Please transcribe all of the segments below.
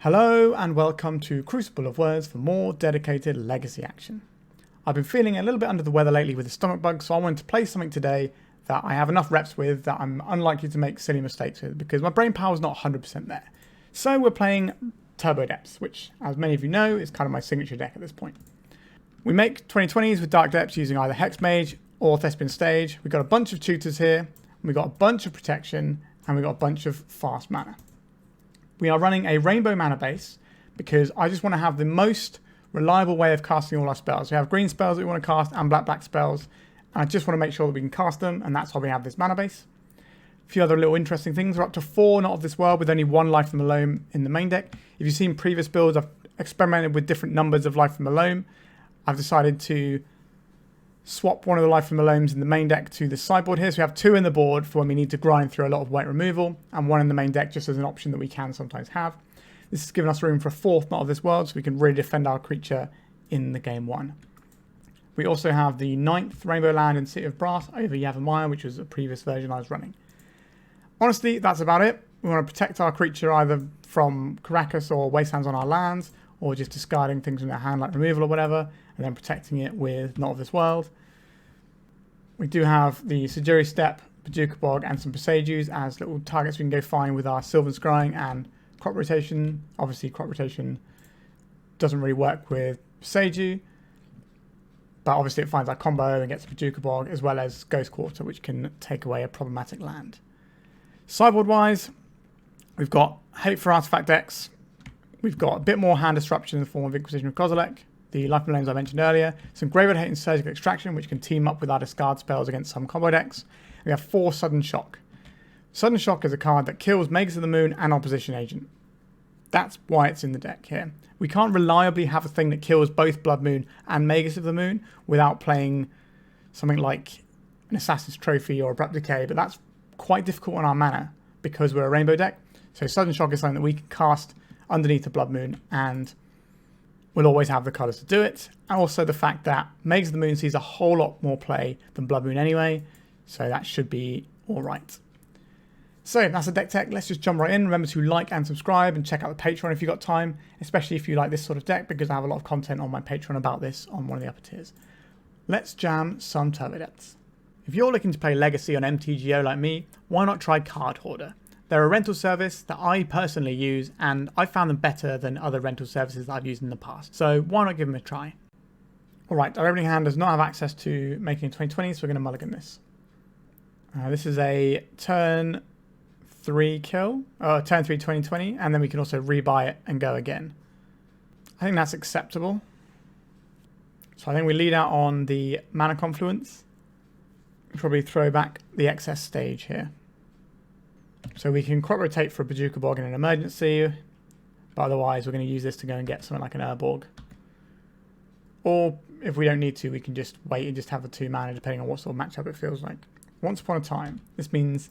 Hello and welcome to Crucible of Words for more dedicated legacy action. I've been feeling a little bit under the weather lately with a stomach bug, so I wanted to play something today that I have enough reps with that I'm unlikely to make silly mistakes with because my brain power is not 100% there. So we're playing Turbodepths, which, as many of you know, is kind of my signature deck at this point. We make 2020s with Dark Depths using either Hexmage or Thespian Stage. We've got a bunch of tutors here, we've got a bunch of protection, and we've got a bunch of fast mana. We are running a rainbow mana base because I just want to have the most reliable way of casting all our spells. We have green spells that we want to cast and black spells, and I just want to make sure that we can cast them, and that's why we have this mana base. A few other little interesting things. We're up to 4 Not of This World with only 1 Life from the Loam in the main deck. If you've seen previous builds, I've experimented with different numbers of Life from the Loam. I've decided to swap one of the Life from the Loams in the main deck to the sideboard here. So we have 2 in the board for when we need to grind through a lot of weight removal, and 1 in the main deck just as an option that we can sometimes have. This has given us room for a 4th Not of This World, so we can really defend our creature in the game 1. We also have the 9th Rainbow Land in City of Brass over Yawgmoth, which was a previous version I was running. Honestly, that's about it. We want to protect our creature either from Karakas or Wastelands on our lands, or just discarding things from their hand like removal or whatever, and then protecting it with Not of This World. We do have the Sejiri Steppe, Bojuka Bog, and some Boseijus as little targets we can go find with our Sylvan Scrying and crop rotation. Obviously, crop rotation doesn't really work with Boseiju, but obviously it finds our combo and gets Bojuka Bog, as well as Ghost Quarter, which can take away a problematic land. Sideboard-wise, we've got Hate for Artifact decks. We've got a bit more hand disruption in the form of Inquisition of Kozilek, the Life from the Loams I mentioned earlier, some Graveyard Hate and Surgical Extraction, which can team up with our discard spells against some combo decks. We have 4 Sudden Shock. Sudden Shock is a card that kills Magus of the Moon and Opposition Agent. That's why it's in the deck here. We can't reliably have a thing that kills both Blood Moon and Magus of the Moon without playing something like an Assassin's Trophy or Abrupt Decay, but that's quite difficult on our mana because we're a rainbow deck. So Sudden Shock is something that we can cast underneath the Blood Moon, and we'll always have the colours to do it. And also the fact that Magus of the Moon sees a whole lot more play than Blood Moon anyway, so that should be alright. So that's the deck tech. Let's just jump right in. Remember to like and subscribe and check out the Patreon if you've got time, especially if you like this sort of deck, because I have a lot of content on my Patreon about this on one of the upper tiers. Let's jam some Turbodepths. If you're looking to play Legacy on MTGO like me, why not try Card Hoarder? They're a rental service that I personally use, and I found them better than other rental services that I've used in the past. So why not give them a try? Alright, our opening hand does not have access to making a 2020, so we're going to mulligan this. This is a turn 3 kill, turn 3 2020, and then we can also rebuy it and go again. I think that's acceptable. So I think we lead out on the Mana Confluence. Probably throw back the excess stage here. So we can crop rotate for a Bojuka Bog in an emergency, but otherwise we're going to use this to go and get something like an Urborg. Or if we don't need to, we can just wait and just have the 2 mana depending on what sort of matchup it feels like. Once upon a time, this means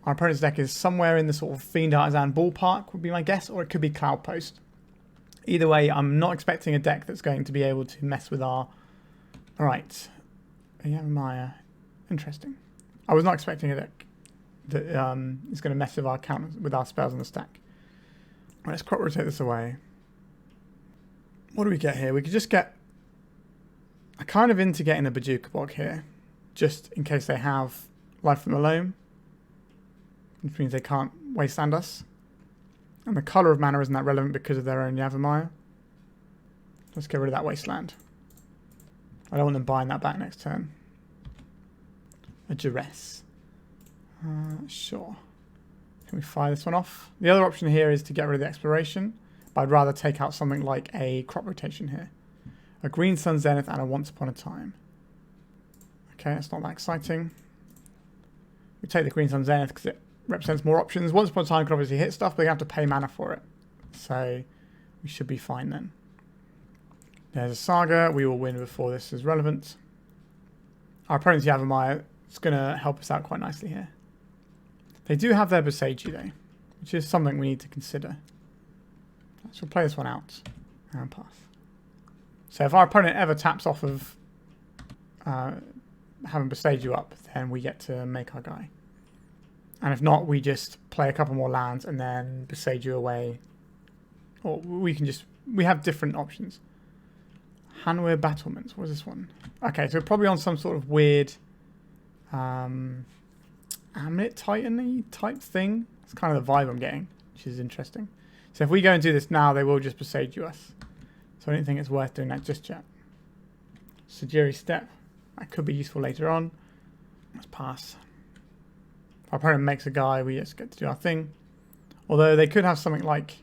our opponent's deck is somewhere in the sort of Fiend Artisan ballpark would be my guess, or it could be Cloud Post. Either way, I'm not expecting a deck that's going to be able to mess with our... Alright. Yeah, Maya. Interesting. I was not expecting a deck that is going to mess with our counters, with our spells on the stack. Right, let's crop rotate this away. What do we get here? We could just get... I'm kind of into getting a Bojuka Bog here, just in case they have Life from the Loam, which means they can't wasteland us. And the colour of mana isn't that relevant because of their own Yawgmoth. Let's get rid of that wasteland. I don't want them buying that back next turn. A Duress. Sure. Can we fire this one off? The other option here is to get rid of the exploration, but I'd rather take out something like a crop rotation here. A Green Sun Zenith and a Once Upon a Time. Okay, that's not that exciting. We take the Green Sun Zenith because it represents more options. Once Upon a Time can obviously hit stuff, but you have to pay mana for it. So we should be fine then. There's a Saga. We will win before this is relevant. Our opponent's Yawgmoth is going to help us out quite nicely here. They do have their Boseiju though, which is something we need to consider. So we'll play this one out and pass. So if our opponent ever taps off of having Boseiju up, then we get to make our guy. And if not, we just play a couple more lands and then Boseiju away Or we have different options. Hanweir Battlements. What is this one? Okay, so we're probably on some sort of weird Amulet Titan-y type thing. It's kind of the vibe I'm getting, which is interesting. So if we go and do this now, they will just Boseiju us. So I don't think it's worth doing that just yet. Sejiri Steppe. That could be useful later on. Let's pass. If our opponent makes a guy, we just get to do our thing. Although they could have something like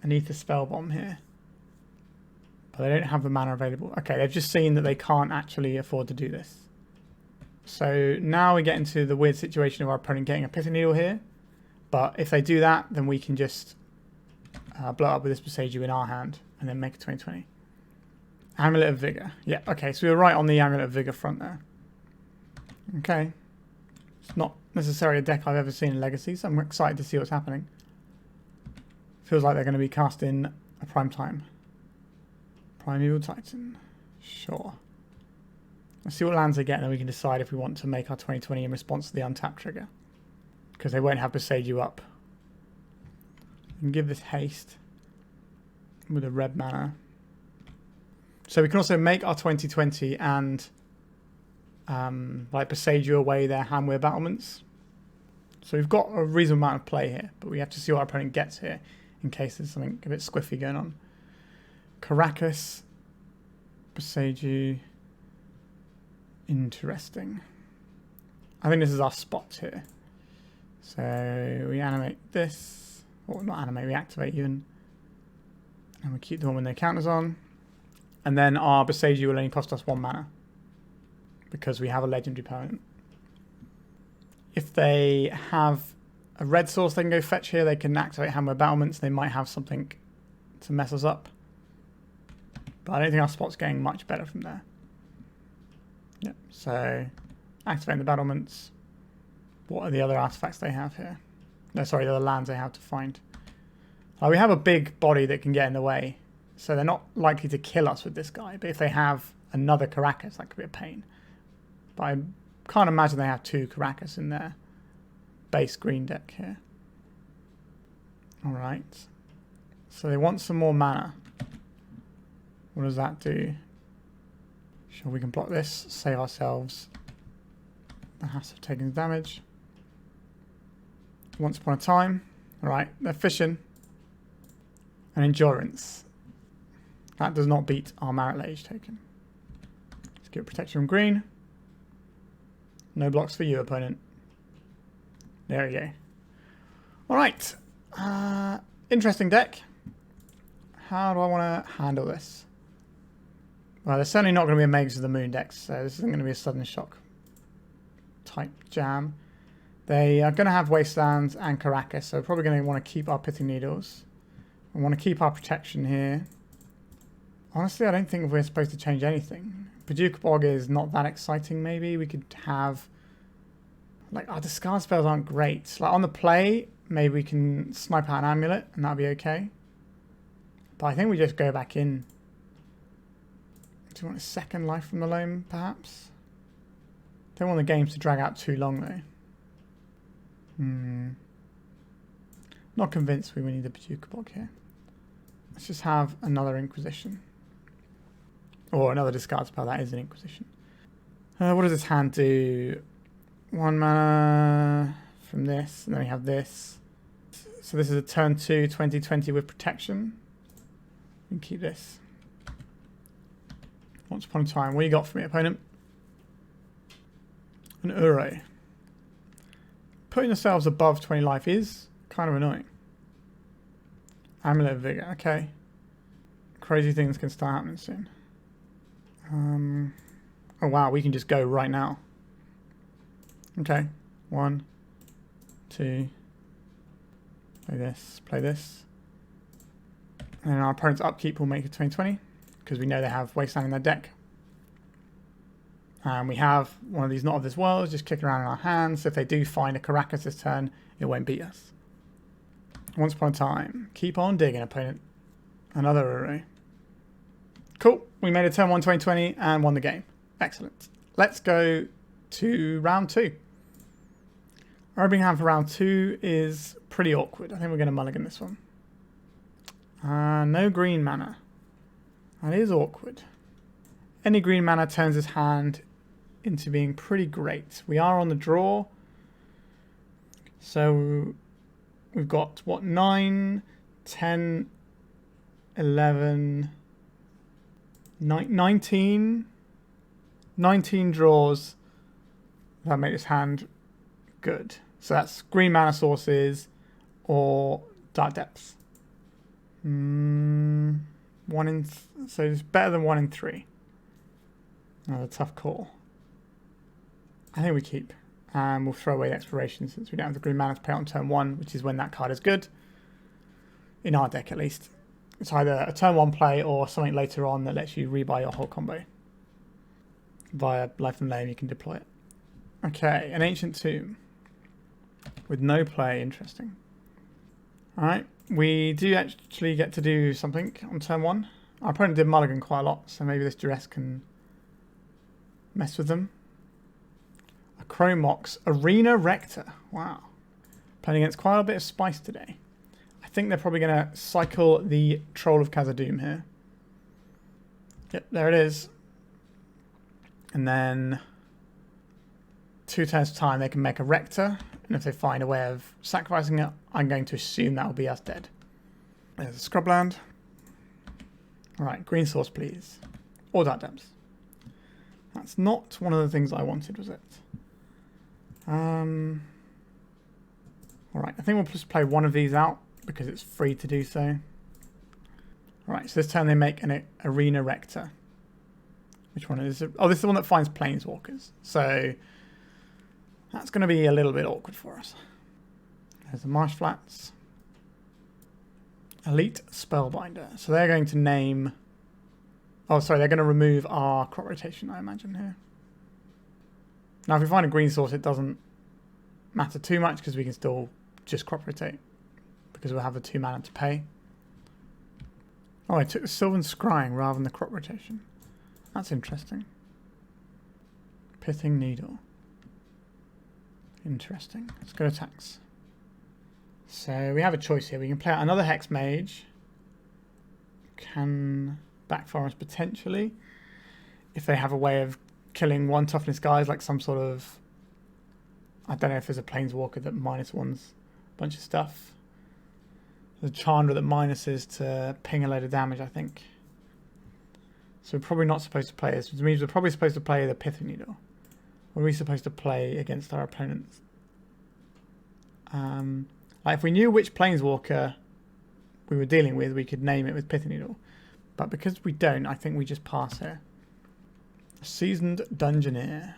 an Ether Spell Bomb here. But they don't have the mana available. Okay, they've just seen that they can't actually afford to do this. So now we get into the weird situation of our opponent getting a Pithing Needle here. But if they do that, then we can just blow up with this Boseiju in our hand and then make a 20/20. Amulet of Vigor. Yeah, okay, so we were right on the Amulet of Vigor front there. Okay. It's not necessarily a deck I've ever seen in Legacy, so I'm excited to see what's happening. Feels like they're going to be casting a Prime Time. Primeval Titan. Sure. Let's see what lands they get, and then we can decide if we want to make our 20/20 in response to the untap trigger. Because they won't have Boseiju up. We can give this haste with a red mana. So we can also make our 20/20 and like Boseiju away their Hanweir Battlements. So we've got a reasonable amount of play here, but we have to see what our opponent gets here in case there's something a bit squiffy going on. Caracas, Boseiju. Interesting. I think this is our spot here. So we animate this, or not animate, we activate even. And we keep the one when their counter's on. And then our Boseiju will only cost us 1 mana. Because we have a legendary opponent. If they have a red source they can go fetch here, they can activate Hanweir Battlements. They might have something to mess us up. But I don't think our spot's getting much better from there. Yep, so activating the battlements. What are the other artifacts they have here? No, sorry, the other lands they have to find. We have a big body that can get in the way, so they're not likely to kill us with this guy. But if they have another Caracas, that could be a pain. But I can't imagine they have 2 Caracas in their base green deck here. Alright. So they want some more mana. What does that do? Sure, we can block this, save ourselves the hassle of taking damage. Once upon a time. Alright, they're fishing. And endurance. That does not beat our Marit Lage token. Let's give it protection from green. No blocks for you, opponent. There we go. Alright. Interesting deck. How do I want to handle this? Well, they're certainly not going to be a Mages of the Moon decks, so this isn't going to be a sudden shock type jam. They are going to have Wastelands and Caracas, so we're probably going to want to keep our Pithing Needles. We want to keep our protection here. Honestly, I don't think we're supposed to change anything. Bojuka Bog is not that exciting, maybe. We could have... Like, our discard spells aren't great. Like, on the play, maybe we can snipe out an Amulet, and that'll be okay. But I think we just go back in. Do you want a second life from the Loam, perhaps? Don't want the games to drag out too long, though. Not convinced we need the Bojuka Bog here. Let's just have another Inquisition. Or another discard spell, that is an Inquisition. What does this hand do? 1 mana from this, and then we have this. So this is a turn 2, 20/20 with protection. We can keep this. Once upon a time, what do you got for me, opponent? An Uro. Putting yourselves above 20 life is kind of annoying. Amulet of Vigor, okay. Crazy things can start happening soon. Oh wow, we can just go right now. Okay, 1, 2, play this, play this. And our opponent's upkeep will make a 20/20 because we know they have Wasteland in their deck. And we have one of these Not of This World just kicking around in our hands. So if they do find a Caracas this turn, it won't beat us. Once upon a time. Keep on digging, opponent. Another Uro. Cool. We made a turn 1 20/20 and won the game. Excellent. Let's go to round 2. Our opening hand for round 2 is pretty awkward. I think we're going to mulligan this one. No green mana. That is awkward. Any green mana turns his hand into being pretty great. We are on the draw. So we've got, what, 9, 10, 11, 19 draws that make this hand good. So that's green mana sources or dark depths. So it's better than 1 in 3. Another tough call. I think we keep. And we'll throw away the exploration since we don't have the green mana to pay on turn 1, which is when that card is good. In our deck, at least. It's either a turn 1 play or something later on that lets you rebuy your whole combo. Via Life and Loam, you can deploy it. Okay, an Ancient Tomb. With no play, interesting. Alright, we do actually get to do something on turn 1. Our opponent did mulligan quite a lot, so maybe this Duress can mess with them. A Chromox Arena Rector. Wow. Playing against quite a bit of spice today. I think they're probably going to cycle the Troll of Khazad-dûm here. Yep, there it is. And then 2 turns time they can make a Rector. And if they find a way of sacrificing it, I'm going to assume that will be us dead. There's a Scrubland. Alright, green source please. Or dark depths. That's not one of the things I wanted, was it? Alright, I think we'll just play one of these out because it's free to do so. Alright, so this turn they make an Arena Rector. Which one is it? Oh, this is the one that finds Planeswalkers. So that's going to be a little bit awkward for us. There's the Marsh Flats. Elite Spellbinder. So they're going to name... Oh, sorry, they're going to remove our crop rotation, I imagine, here. Now, if we find a green source, it doesn't matter too much because we can still just crop rotate because we'll have the 2 mana to pay. Oh, I took the Sylvan Scrying rather than the crop rotation. That's interesting. Pithing Needle. Interesting. Let's go attacks. So we have a choice here. We can play out another Hexmage. Can backfire us potentially if they have a way of killing 1 toughness guys, like some sort of... I don't know if there's a Planeswalker that -1s a bunch of stuff. There's a Chandra that minuses to ping a load of damage, I think. So we're probably not supposed to play this, which means we're probably supposed to play the Pithing Needle. What are we supposed to play against our opponents? Like if we knew which Planeswalker we were dealing with, we could name it with Pithing Needle. But because we don't, I think we just pass here. Seasoned Dungeoneer.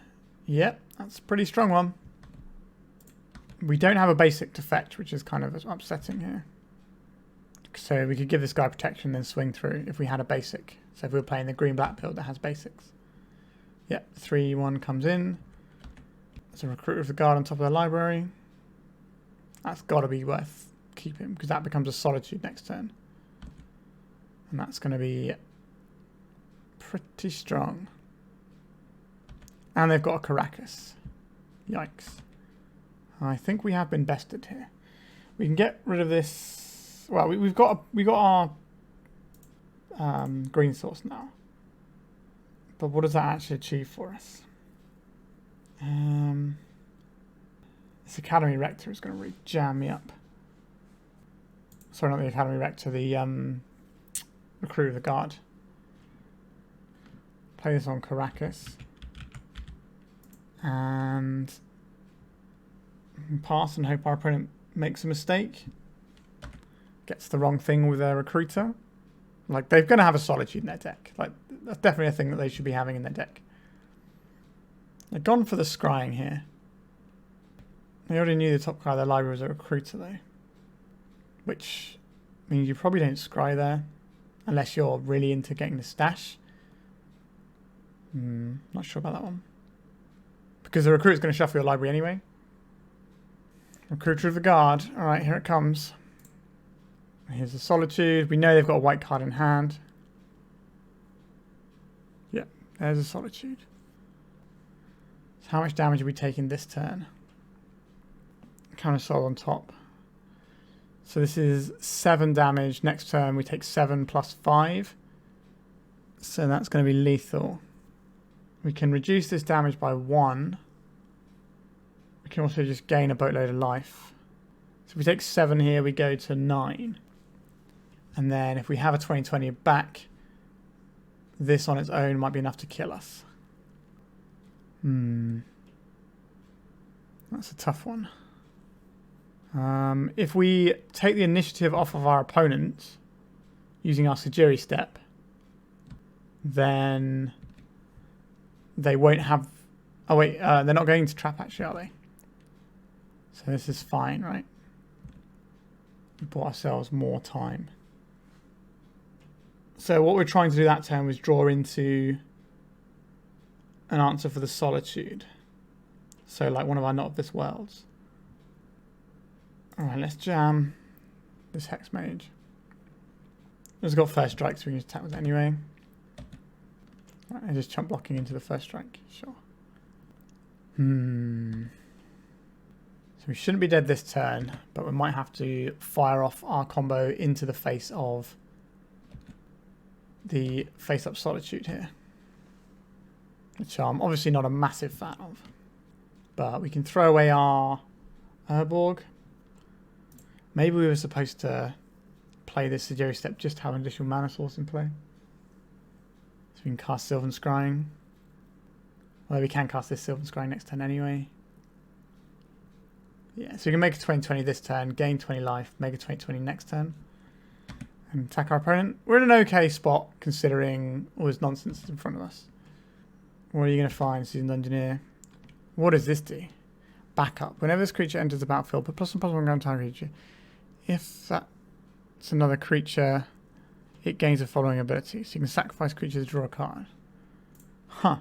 Yep, that's a pretty strong one. We don't have a basic to fetch, which is kind of upsetting here. So we could give this guy protection and then swing through if we had a basic. So if we were playing the green-black build that has basics. Yep, 3/1 comes in. There's a Recruiter of the Guard on top of the library. That's got to be worth keeping because that becomes a Solitude next turn. And that's going to be pretty strong. And they've got a Caracas. Yikes. I think we have been bested here. We can get rid of this. Well, we got our green source now. But what does that actually achieve for us? This Academy Rector is going to really jam me up. Sorry, not the Academy Rector, the Recruiter of the Guard. Play this on Caracas. And pass and hope our opponent makes a mistake. Gets the wrong thing with their Recruiter. Like, they're going to have a Solitude in their deck. Like, that's definitely a thing that they should be having in their deck. They've gone for the Scrying here. They already knew the top card of their library was a Recruiter, though. Which means you probably don't Scry there. Unless you're really into getting the stash. Not sure about that one. Because the Recruiter's going to shuffle your library anyway. Recruiter of the Guard. Alright, here it comes. Here's the Solitude. We know they've got a white card in hand. Yep, there's a Solitude. So how much damage are we taking this turn? Counter Soul on top. So this is 7 damage. Next turn we take 7 plus 5. So that's going to be lethal. We can reduce this damage by 1. We can also just gain a boatload of life. So if we take 7 here, we go to 9. And then if we have a 20/20 back, this on its own might be enough to kill us. That's a tough one. If we take the initiative off of our opponent using our Sejiri Steppe, then they won't have... Oh wait, they're not going to trap actually, are they? So this is fine, right? We bought ourselves more time. So what we're trying to do that turn was draw into an answer for the Solitude. So like one of our Not of This Worlds. Alright, let's jam this Hexmage. It's got first strike, so we can just attack with it anyway. Right, I just chump blocking into the first strike. Sure. So we shouldn't be dead this turn, but we might have to fire off our combo into the face of the face-up Solitude here. Which I'm obviously not a massive fan of. But we can throw away our Urborg. Maybe we were supposed to play this Sejiri Steppe just to have an additional mana source in play. So we can cast Sylvan Scrying. Although we can cast this Sylvan Scrying next turn anyway. Yeah, so we can make a 20/20 this turn, gain 20 life, make a 20/20 next turn. And attack our opponent. We're in an okay spot considering all this nonsense in front of us. What are you going to find, Seasoned Engineer? What does this do? Backup. Whenever this creature enters the battlefield, put +1/+1 on target creature. If that's another creature, it gains the following ability. So you can sacrifice creatures to draw a card. Huh.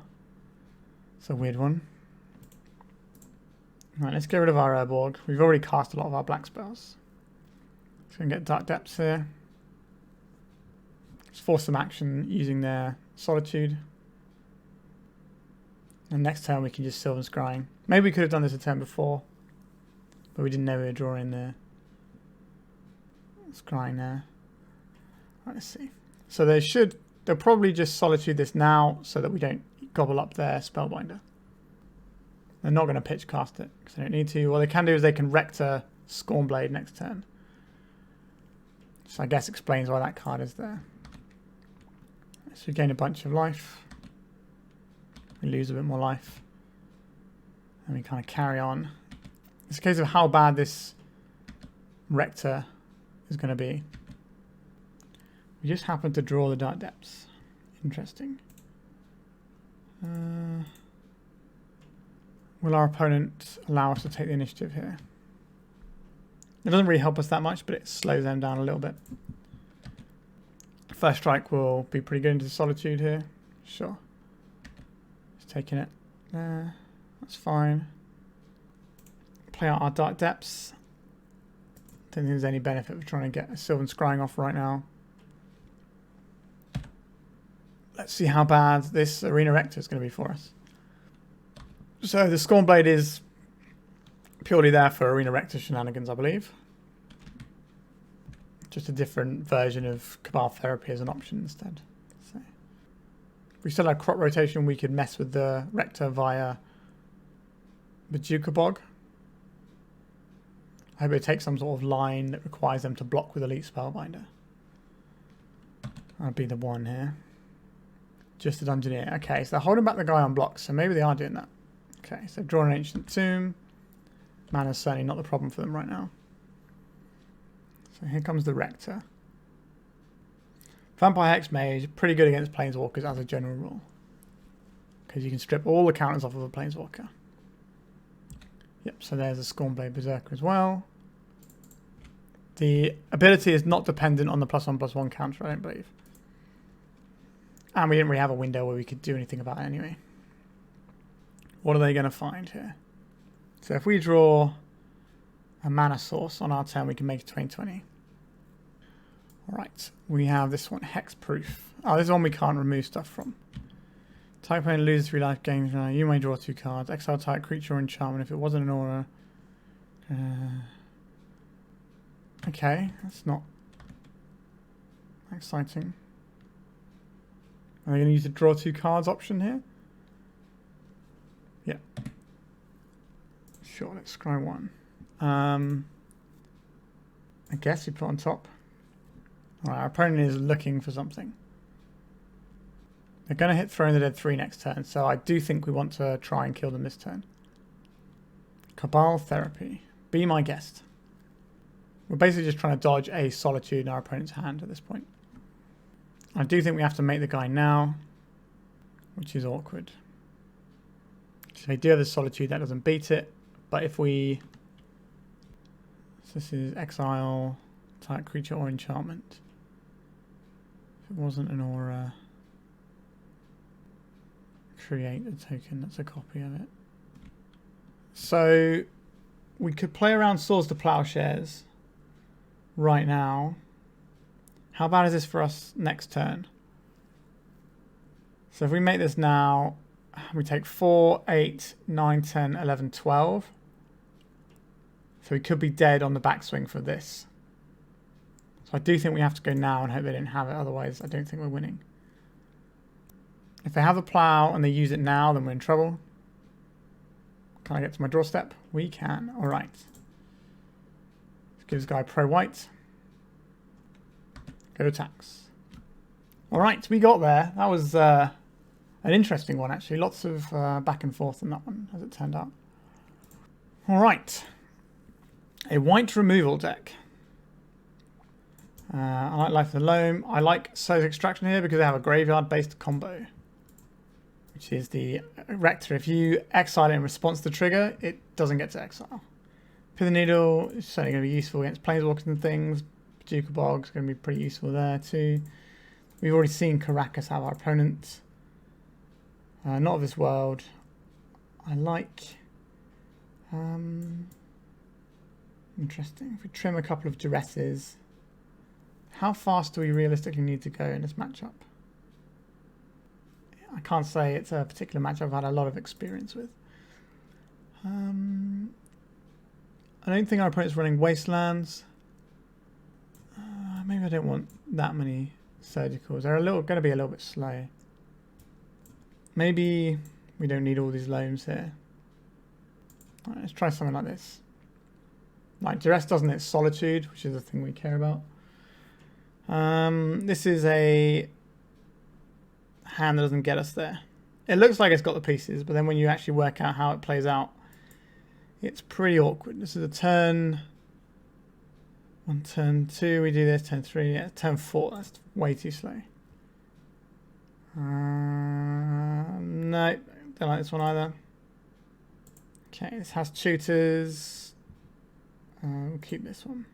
It's a weird one. Right, let's get rid of our Urborg. We've already cast a lot of our black spells. So we can get Dark Depths here. Let's force some action using their Solitude. And next turn we can just Sylvan Scrying. Maybe we could have done this a turn before, but we didn't know we were drawing there. Scrying there. Right, let's see. So they'll probably just Solitude this now so that we don't gobble up their Spellbinder. They're not going to pitch cast it because they don't need to. What they can do is they can Rector Scornblade next turn. So I guess explains why that card is there. So we gain a bunch of life. We lose a bit more life. And we kind of carry on. It's a case of how bad this Rector is going to be. We just happen to draw the Dark Depths. Interesting. Will our opponent allow us to take the initiative here? It doesn't really help us that much, but it slows them down a little bit. First strike will be pretty good into the Solitude here. Sure. Just taking it there. That's fine. Play out our Dark Depths. Don't think there's any benefit of trying to get a Sylvan Scrying off right now. Let's see how bad this Arena Rector is going to be for us. So the Scornblade is purely there for Arena Rector shenanigans, I believe. Just a different version of Cabal Therapy as an option instead. So if we still had crop rotation, we could mess with the Rector via Bojuka Bog. I hope it takes some sort of line that requires them to block with Elite Spellbinder. That'd be the one here. Just a Dungeoneer. Okay, so they're holding back the guy on blocks, so maybe they are doing that. Okay, so draw an Ancient Tomb. Mana's certainly not the problem for them right now. So here comes the Rector. Vampire Hexmage, pretty good against Planeswalkers as a general rule. Because you can strip all the counters off of a Planeswalker. Yep, so there's a Scornblade Berserker as well. The ability is not dependent on the +1/+1 counter, I don't believe. And we didn't really have a window where we could do anything about it anyway. What are they going to find here? So if we draw a mana source on our turn, we can make a 20/20. Alright, we have this one, Hexproof. Oh, this is one we can't remove stuff from. Type opponent loses 3 life gains. You may draw 2 cards. Exile type creature or enchantment if it wasn't an aura. Okay, that's not exciting. Are they going to use the draw 2 cards option here? Yeah. Sure, let's scry 1. I guess you put on top. Alright, our opponent is looking for something. They're going to hit Throne of the Dead 3 next turn, so I do think we want to try and kill them this turn. Cabal Therapy. Be my guest. We're basically just trying to dodge a Solitude in our opponent's hand at this point. I do think we have to make the guy now, which is awkward. So they do have the Solitude, that doesn't beat it, but if we... So this is exile, type creature or enchantment. If it wasn't an aura, create a token that's a copy of it. So we could play around Swords to Plowshares right now. How bad is this for us next turn? So if we make this now, we take 4, 8, 9, 10, 11, 12. So we could be dead on the backswing for this. So I do think we have to go now and hope they didn't have it, otherwise I don't think we're winning. If they have a plow and they use it now, then we're in trouble. Can I get to my draw step? We can. Alright. Let's give this guy pro-white. Go to attacks. Alright, we got there. That was an interesting one, actually. Lots of back and forth on that one, as it turned out. Alright. A white removal deck. I like Life of the Loam. I like Soul's Extraction here because they have a graveyard-based combo, which is the Rector. If you exile it in response to the trigger, it doesn't get to exile. Pithing Needle is certainly going to be useful against Planeswalkers and things. Bojuka Bog is going to be pretty useful there too. We've already seen Caracas have our opponent. Not of this world. I like... interesting. If we trim a couple of Duresses, how fast do we realistically need to go in this matchup? I can't say it's a particular matchup I've had a lot of experience with. I don't think our opponent's running Wastelands. Maybe I don't want that many Surgicals. They're going to be a little bit slow. Maybe we don't need all these Loams here. Alright, let's try something like this. Like Duress doesn't hit Solitude, which is the thing we care about. This is a hand that doesn't get us there. It looks like it's got the pieces, but then when you actually work out how it plays out, it's pretty awkward. This is a turn 1, turn 2, we do this, turn 3, yeah, turn 4, that's way too slow. No, don't like this one either. Okay, this has tutors. We'll keep this one.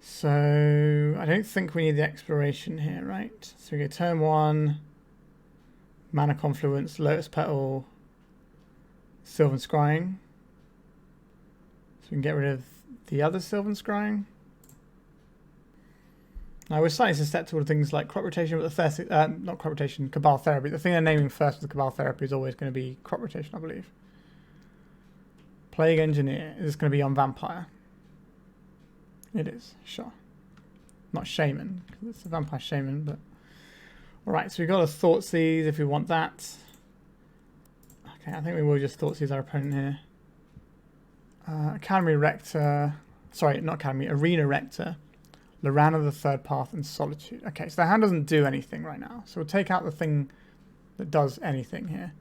So, I don't think we need the exploration here, right? So we go turn 1, Mana Confluence, Lotus Petal, Sylvan Scrying. So we can get rid of the other Sylvan Scrying. Now we're starting to step toward things like crop rotation, but the not crop rotation, Cabal Therapy. The thing they're naming first with the Cabal Therapy is always going to be crop rotation, I believe. Plague Engineer. Is this going to be on Vampire? It is, sure. Not Shaman, because it's a Vampire Shaman, but... Alright, so we've got a Thoughtseize if we want that. Okay, I think we will just Thoughtseize our opponent here. Academy Rector... Sorry, not Academy, Arena Rector. Lorana the Third Path and Solitude. Okay, so the hand doesn't do anything right now. So we'll take out the thing that does anything here.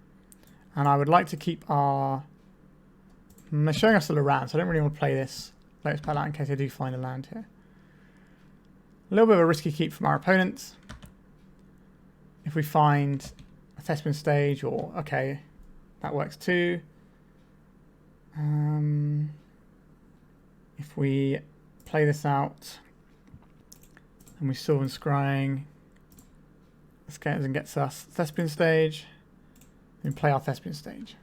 And I would like to keep our... They're showing us the Lorana, so I don't really want to play this Lotus Petal out in case I do find a land here. A little bit of a risky keep from our opponents. If we find a Thespian stage, or okay, that works too. If we play this out and we Sylvan Scrying, this goes and gets us Thespian stage, then play our Thespian stage.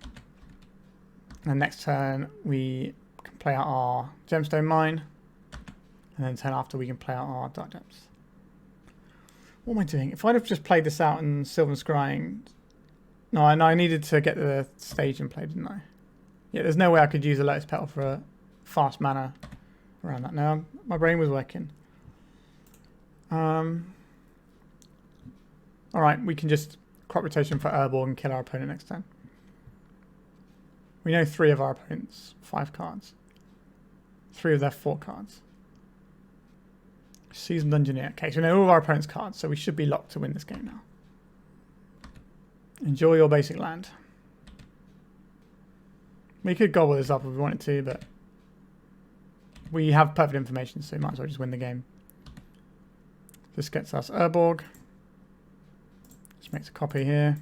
And next turn we can play out our Gemstone Mine, and then turn after we can play out our Dark Depths. What am I doing? If I'd have just played this out in Sylvan Scrying... No, I needed to get the stage in play, didn't I? Yeah, there's no way I could use a Lotus Petal for a fast mana around that. Now, my brain was working. Alright, we can just crop rotation for Urborg and kill our opponent next turn. We know 3 of our opponents' 5 cards. 3 of their 4 cards. Seasoned Engineer. Okay, so we know all of our opponent's cards, so we should be locked to win this game now. Enjoy your basic land. We could gobble this up if we wanted to, but we have perfect information, so we might as well just win the game. This gets us Urborg. Just makes a copy here.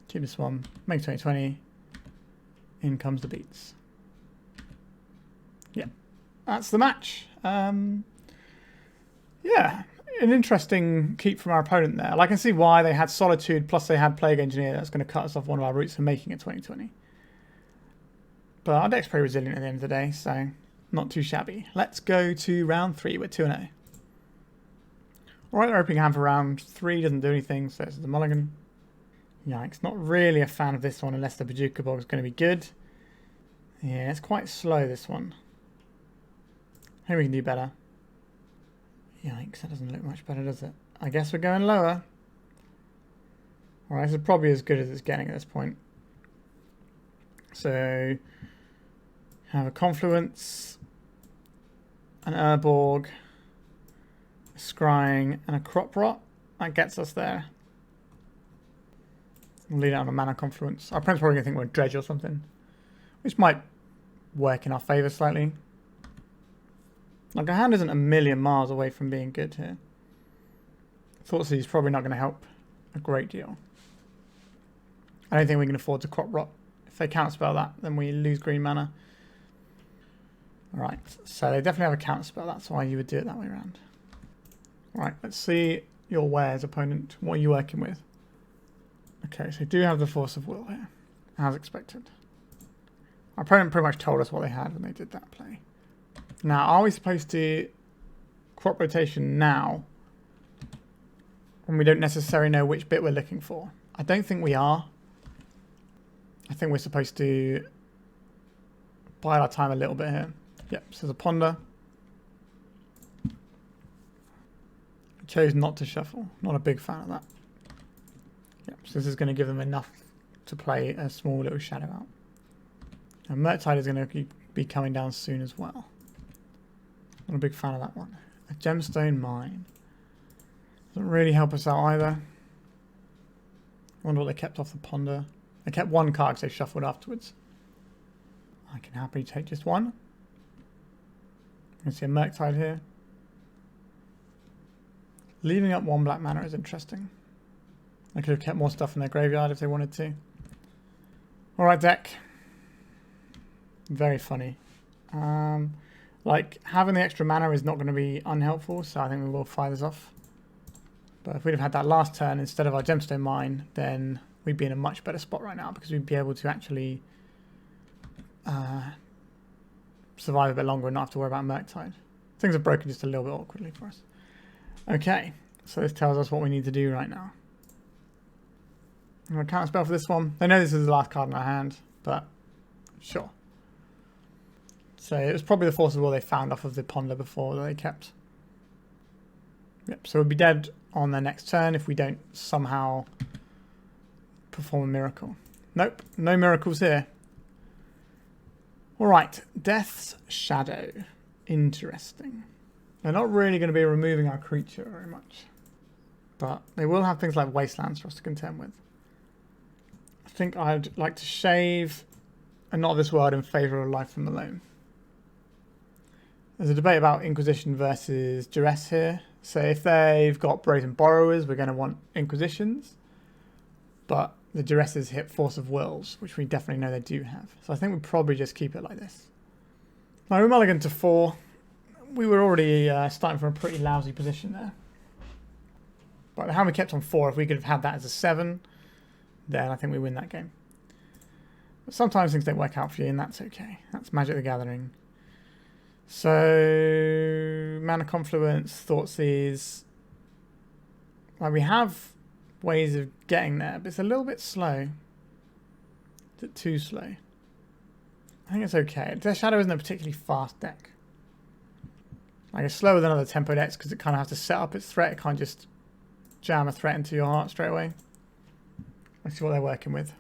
Keep this one. Make 2020. In comes the beats. Yeah, that's the match. Yeah, an interesting keep from our opponent there. I can see why they had Solitude plus they had Plague Engineer. That's going to cut us off one of our routes for making it 2020. But our deck's pretty resilient at the end of the day, so not too shabby. Let's go to round 3. We're 2-0. Alright, our opening hand for round 3 doesn't do anything, so this is the mulligan. Yikes, not really a fan of this one unless the Bojuka Bog is going to be good. Yeah, it's quite slow, this one. I think we can do better. Yikes, that doesn't look much better, does it? I guess we're going lower. Alright, this is probably as good as it's getting at this point. So, have a Confluence, an Urborg, a Scrying, and a Crop Rot. That gets us there. We'll lead out on a Mana Confluence. Our opponent's probably going to think we're a Dredge or something, which might work in our favour slightly. Like, our hand isn't a million miles away from being good here. Thoughtseize is probably not going to help a great deal. I don't think we can afford to Crop Rot. If they counterspell that, then we lose green mana. Alright, so they definitely have a counterspell. That's why you would do it that way around. Alright, let's see your wares, opponent. What are you working with? Okay, so we do have the Force of Will here, as expected. Our opponent pretty much told us what they had when they did that play. Now, are we supposed to crop rotation now when we don't necessarily know which bit we're looking for? I don't think we are. I think we're supposed to bide our time a little bit here. Yep, so there's a Ponder. I chose not to shuffle. Not a big fan of that. Yep, so this is going to give them enough to play a small little shadow out. And Murktide is going to be coming down soon as well. Not a big fan of that one. A Gemstone Mine. Doesn't really help us out either. I wonder what they kept off the Ponder. They kept one card because they shuffled afterwards. I can happily take just one. You can see a Murktide here. Leaving up 1 black mana is interesting. They could have kept more stuff in their graveyard if they wanted to. Alright, deck. Very funny. Like, having the extra mana is not going to be unhelpful, so I think we will fire this off. But if we'd have had that last turn instead of our Gemstone Mine, then we'd be in a much better spot right now because we'd be able to actually survive a bit longer and not have to worry about Murktide. Things are broken just a little bit awkwardly for us. Okay, so this tells us what we need to do right now. I'm going to counterspell for this one. They know this is the last card in our hand, but sure. So it was probably the Force of Will they found off of the Ponder before that they kept. Yep, so we'll be dead on their next turn if we don't somehow perform a miracle. Nope, no miracles here. Alright, Death's Shadow. Interesting. They're not really going to be removing our creature very much. But they will have things like Wastelands for us to contend with. I think I'd like to shave a Not of This World in favour of Life from the Loam. There's a debate about Inquisition versus Duress here. So if they've got Brazen Borrowers, we're going to want Inquisitions. But the Duresses hit Force of Wills, which we definitely know they do have. So I think we'd probably just keep it like this. Now we mulligan to 4. We were already starting from a pretty lousy position there. But the hand we kept on 4, if we could have had that as a 7, then I think we win that game. But sometimes things don't work out for you, and that's okay. That's Magic the Gathering. So, Mana Confluence, Thoughtseize. Like, we have ways of getting there, but it's a little bit slow. Is it too slow? I think it's okay. Death Shadow isn't a particularly fast deck. Like it's slower than other tempo decks because it kind of has to set up its threat. It can't just jam a threat into your heart straight away. Let's see what they're working with.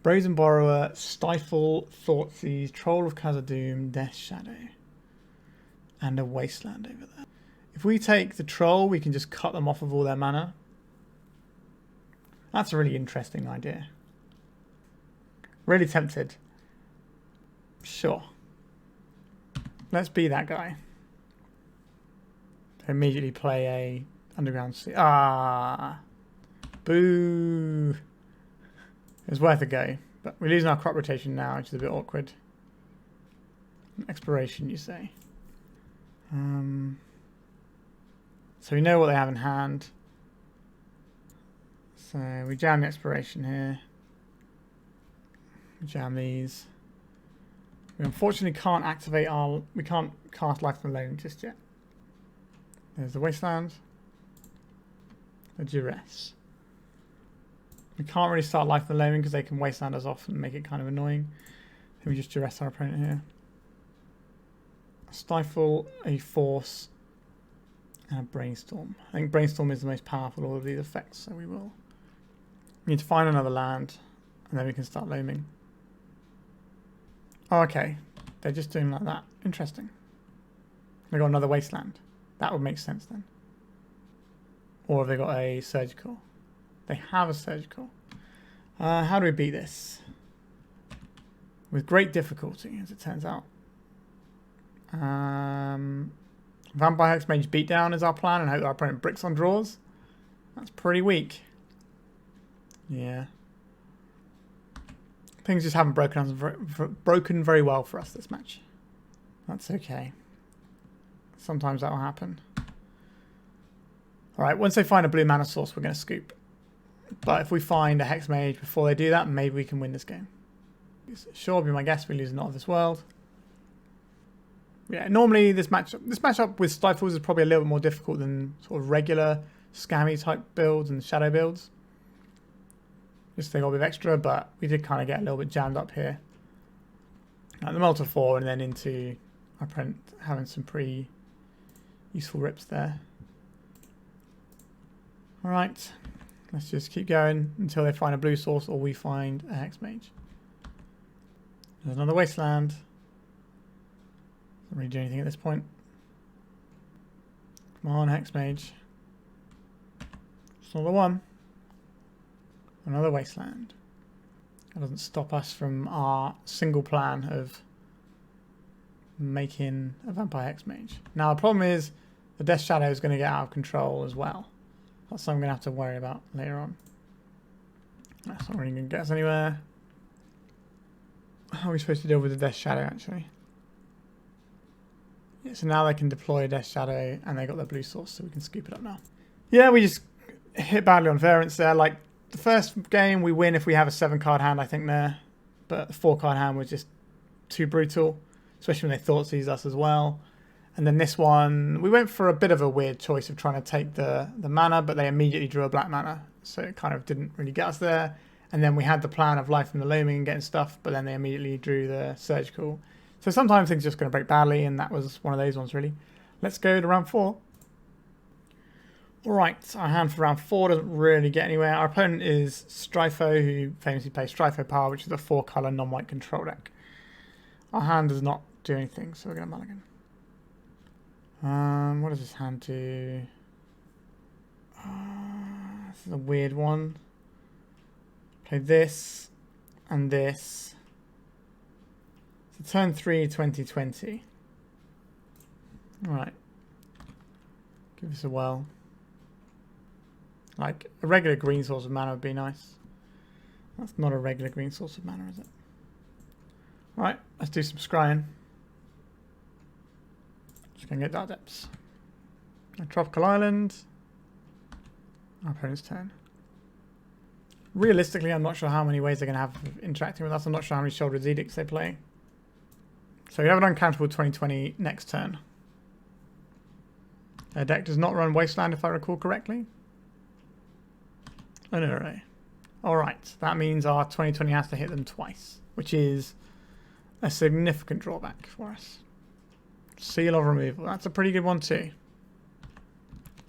Brazen Borrower, Stifle, Thoughtseize, Troll of Khazad-dûm, Death Shadow. And a Wasteland over there. If we take the Troll, we can just cut them off of all their mana. That's a really interesting idea. Really tempted. Sure. Let's be that guy. Immediately play a Underground Sea. Ah! Boo! It was worth a go. But we're losing our crop rotation now, which is a bit awkward. Exploration, you say. So we know what they have in hand. So we jam the exploration here. We jam these. We unfortunately can't activate our... We can't cast Life from the Loam just yet. There's the Wasteland. The Duress. We can't really start Life from the Loam because they can Wasteland us off and make it kind of annoying. So we just Duress our opponent here. Stifle, a Force, and a Brainstorm. I think Brainstorm is the most powerful of all of these effects, so we will. We need to find another land, and then we can start loaming. Oh, okay. They're just doing like that. Interesting. They got another Wasteland. That would make sense then. Or have they got a Surgical? They have a Surgical. How do we beat this? With great difficulty, as it turns out. Vampire Hexmage beatdown is our plan, and hope our opponent bricks on draws. That's pretty weak. Yeah. Things just haven't broken very well for us this match. That's okay. Sometimes that will happen. Alright, once they find a blue mana source, we're going to scoop. But if we find a Hexmage before they do that, maybe we can win this game. Sure, be my guess, we lose Not of This World. Yeah, normally this matchup with Stifles is probably a little bit more difficult than sort of regular scammy type builds and shadow builds. Just they got a bit of extra, but we did kind of get a little bit jammed up here. At the Multi 4 and then into our opponent having some pretty useful rips there. Alright, let's just keep going until they find a blue source or we find a Hexmage. There's another Wasteland. Doesn't really do anything at this point. Come on, Hexmage. It's another one. Another Wasteland. That doesn't stop us from our single plan of making a Vampire Hexmage. Now the problem is the Death Shadow is going to get out of control as well. That's something I'm going to have to worry about later on. That's not really going to get us anywhere. How are we supposed to deal with the Death Shadow actually? Yeah, so now they can deploy Death Shadow and they got their blue source, so we can scoop it up now. Yeah, we just hit badly on variance there. Like the first game we win if we have a 7-card hand, I think there. But the 4-card hand was just too brutal, especially when they Thoughtseize us as well. And then this one, we went for a bit of a weird choice of trying to take the mana, but they immediately drew a black mana. So it kind of didn't really get us there. And then we had the plan of Life from the Loaming and getting stuff, but then they immediately drew the Surgical. So sometimes things are just going to break badly, and that was one of those ones really. Let's go to round 4. Alright, our hand for round 4 doesn't really get anywhere. Our opponent is Stryfo, who famously plays Stryfo Power, which is a 4-colour non-white control deck. Our hand does not do anything, so we're going to mulligan. What does this hand do? This is a weird one. Play this and this. So turn 3, 2020. Alright. Give us a well. Like a regular green source of mana would be nice. That's not a regular green source of mana, is it? Alright, let's do some scrying. Just gonna get Dark Depths. A Tropical Island. Our opponent's turn. Realistically, I'm not sure how many ways they're gonna have of interacting with us. I'm not sure how many Shoulder's Edicts they play. So we have an uncountable 2020 next turn. Their deck does not run Wasteland if I recall correctly. An array. Alright, that means our 2020 has to hit them twice, which is a significant drawback for us. Seal of removal. That's a pretty good one too.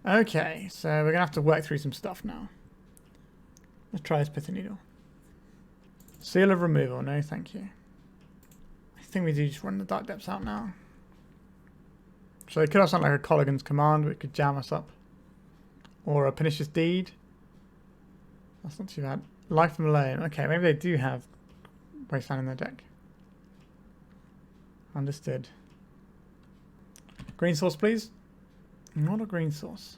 Okay, so we're going to have to work through some stuff now. Let's try this Pithing Needle. Seal of removal. No, thank you. I think we do just run the Dark Depths out now. So it could have something like a Colligan's Command, which could jam us up. Or a Pernicious Deed. That's not too bad. Life from Loam. Okay, maybe they do have Wasteland in their deck. Understood. Green source, please. Not a green source.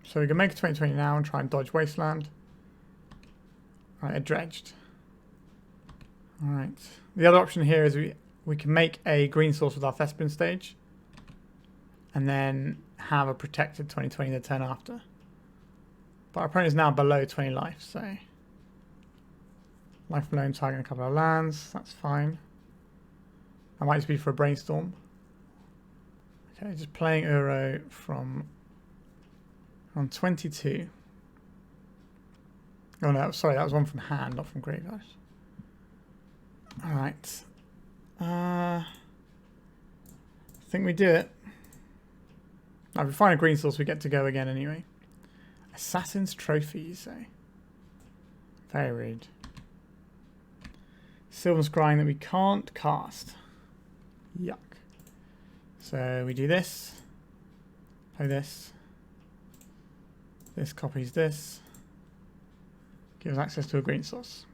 So we can make a 2020 now and try and dodge Wasteland. Alright, it dredged. Alright. The other option here is we can make a green source with our Thespian stage. And then have a protected 2020 the turn after. But our opponent is now below 20 life, so... Life alone targeting a couple of lands, that's fine. That might just be for a brainstorm. Okay, just playing Uro from on 22. Oh no, sorry, that was one from hand, not from graveyard. Alright. I think we do it. Now, if we find a green source, we get to go again anyway. Assassin's Trophy, you say? Very rude. Sylvan Scrying that we can't cast. Yuck. So we do this. Play this. This copies this. Gives access to a green source.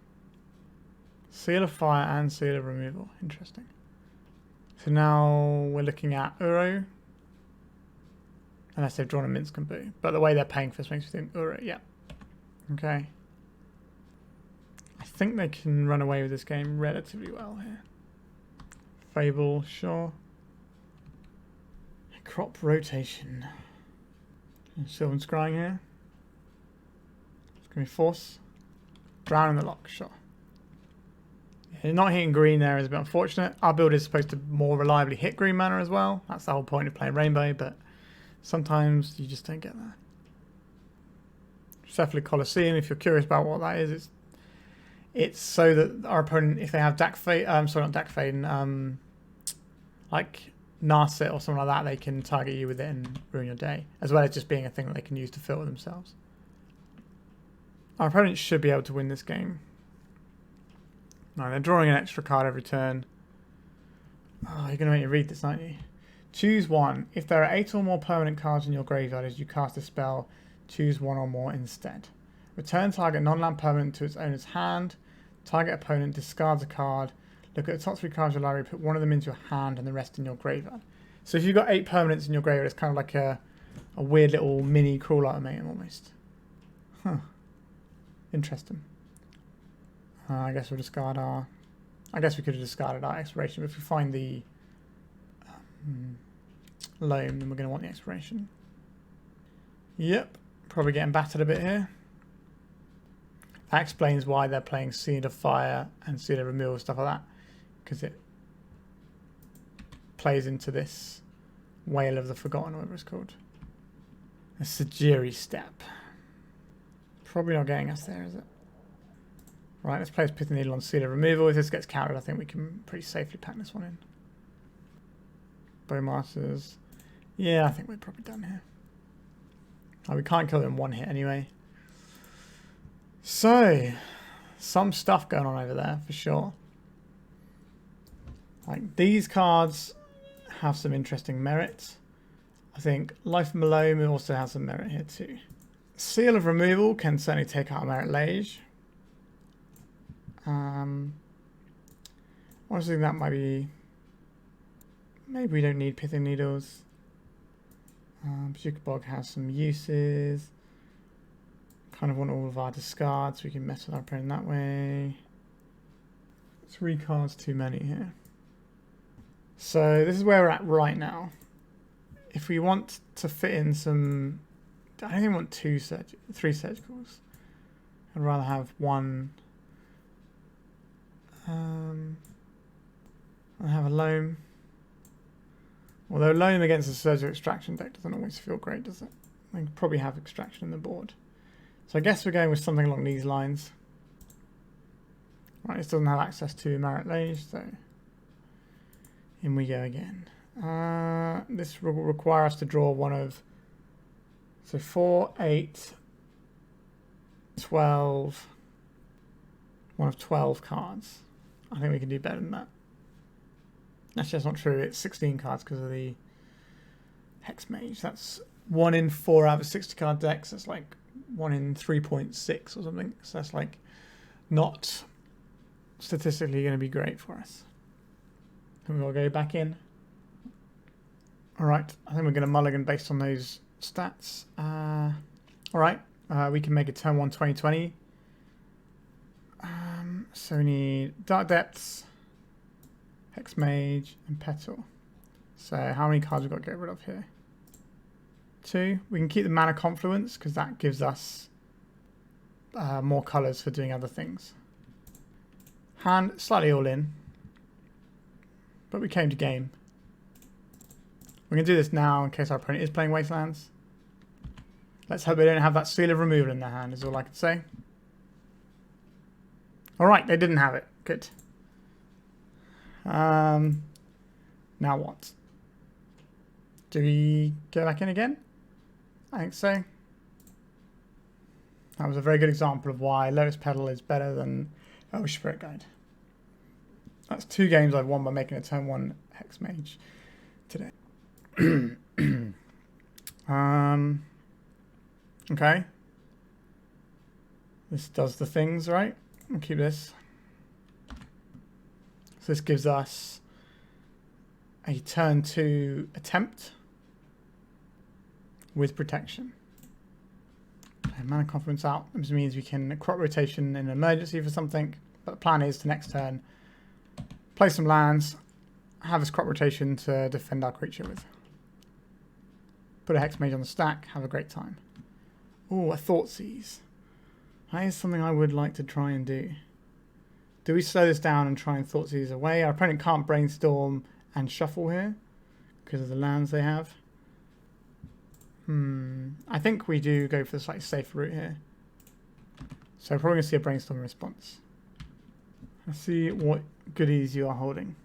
Seal of Fire and Seal of Removal. Interesting. So now we're looking at Uro. Unless they've drawn a Minsc Boo. But the way they're paying for this makes me think Uro. Yeah. Okay. I think they can run away with this game relatively well here. Fable, sure. Crop rotation. Sylvan Scrying here. It's going to be Force. Drown in the Lock, sure. Yeah, not hitting green there is a bit unfortunate. Our build is supposed to more reliably hit green mana as well. That's the whole point of playing Rainbow, but sometimes you just don't get that. Cephalid Colosseum, if you're curious about what that is, it's so that our opponent, if they have Dack Fade, sorry, not Dack Fade, like Narset or something like that, they can target you with it and ruin your day, as well as just being a thing that they can use to filter themselves. Our opponent should be able to win this game. No, they're drawing an extra card every turn. Oh, you're going to make me read this, aren't you? Choose one. If there are 8 or more permanent cards in your graveyard as you cast a spell, choose one or more instead. Return target non-land permanent to its owner's hand. Target opponent discards a card. Look at the top 3 cards of your library, put one of them into your hand and the rest in your graveyard. So if you've got 8 permanents in your graveyard, it's kind of like a weird little mini crawl automaton almost. Huh. Interesting. I guess we'll discard our... I guess we could have discarded our expiration, but if we find the Loam, then we're going to want the expiration. Yep. Probably getting battered a bit here. That explains why they're playing Seed of Fire and Seed of Removal, stuff like that. Because it plays into this Wail of the Forgotten, whatever it's called. A Sejiri Steppe. Probably not getting us there, is it? Right, let's play this Pithing Needle on Seed of Removal. If this gets countered, I think we can pretty safely pack this one in. Bowmasters. Yeah, I think we're probably done here. Oh, we can't kill them in one hit anyway. So, some stuff going on over there for sure. Like, these cards have some interesting merit. I think Life from Loam also has some merit here too. Seal of Removal can certainly take out a Merit Lage. Honestly, that might be... Maybe we don't need Pithing Needles. Bojuka Bog has some uses. Kind of want all of our discards so we can mess with our opponent that way. 3 cards too many here. So this is where we're at right now. If we want to fit in some... I don't even want 3 surgicals. I'd rather have one. I have a Loam. Although Loam against a surgical extraction deck doesn't always feel great, does it? I can probably have extraction in the board. So I guess we're going with something along these lines. Right, this doesn't have access to Merit Lage, so in we go again. This will require us to draw one of, so 4, 8, 12, one of 12 cards. I think we can do better than that. Actually, that's not true. It's 16 cards because of the Hexmage. That's 1 in 4 out of a 60 card deck. So that's like 1 in 3.6 or something. So that's like not statistically going to be great for us. And we'll go back in. Alright, I think we're going to mulligan based on those stats. Alright, we can make a turn 1 2020. So we need Dark Depths, Hexmage, and Petal. So how many cards we've got to get rid of here? 2. We can keep the Mana Confluence because that gives us more colours for doing other things. Hand, slightly all in. But we came to game. We're going to do this now in case our opponent is playing Wastelands. Let's hope they don't have that Seal of Removal in their hand, is all I can say. Alright, they didn't have it. Good. Now what? Do we go back in again? I think so. That was a very good example of why Lotus Petal is better than Spirit Guide. That's 2 games I've won by making a turn 1 Hexmage today. Okay. This does the things, right? I'll keep this. So this gives us a turn 2 attempt with protection. Okay, Mana Confluence out. This means we can crop rotation in an emergency for something. But the plan is to next turn play some lands, have this crop rotation to defend our creature with. Put a Hexmage on the stack, have a great time. Oh, a Thoughtseize. That is something I would like to try and do. Do we slow this down and try and Thoughtseize away? Our opponent can't brainstorm and shuffle here because of the lands they have. I think we do go for the slightly safer route here. So we're probably going to see a brainstorm response. Let's see what goodies you are holding.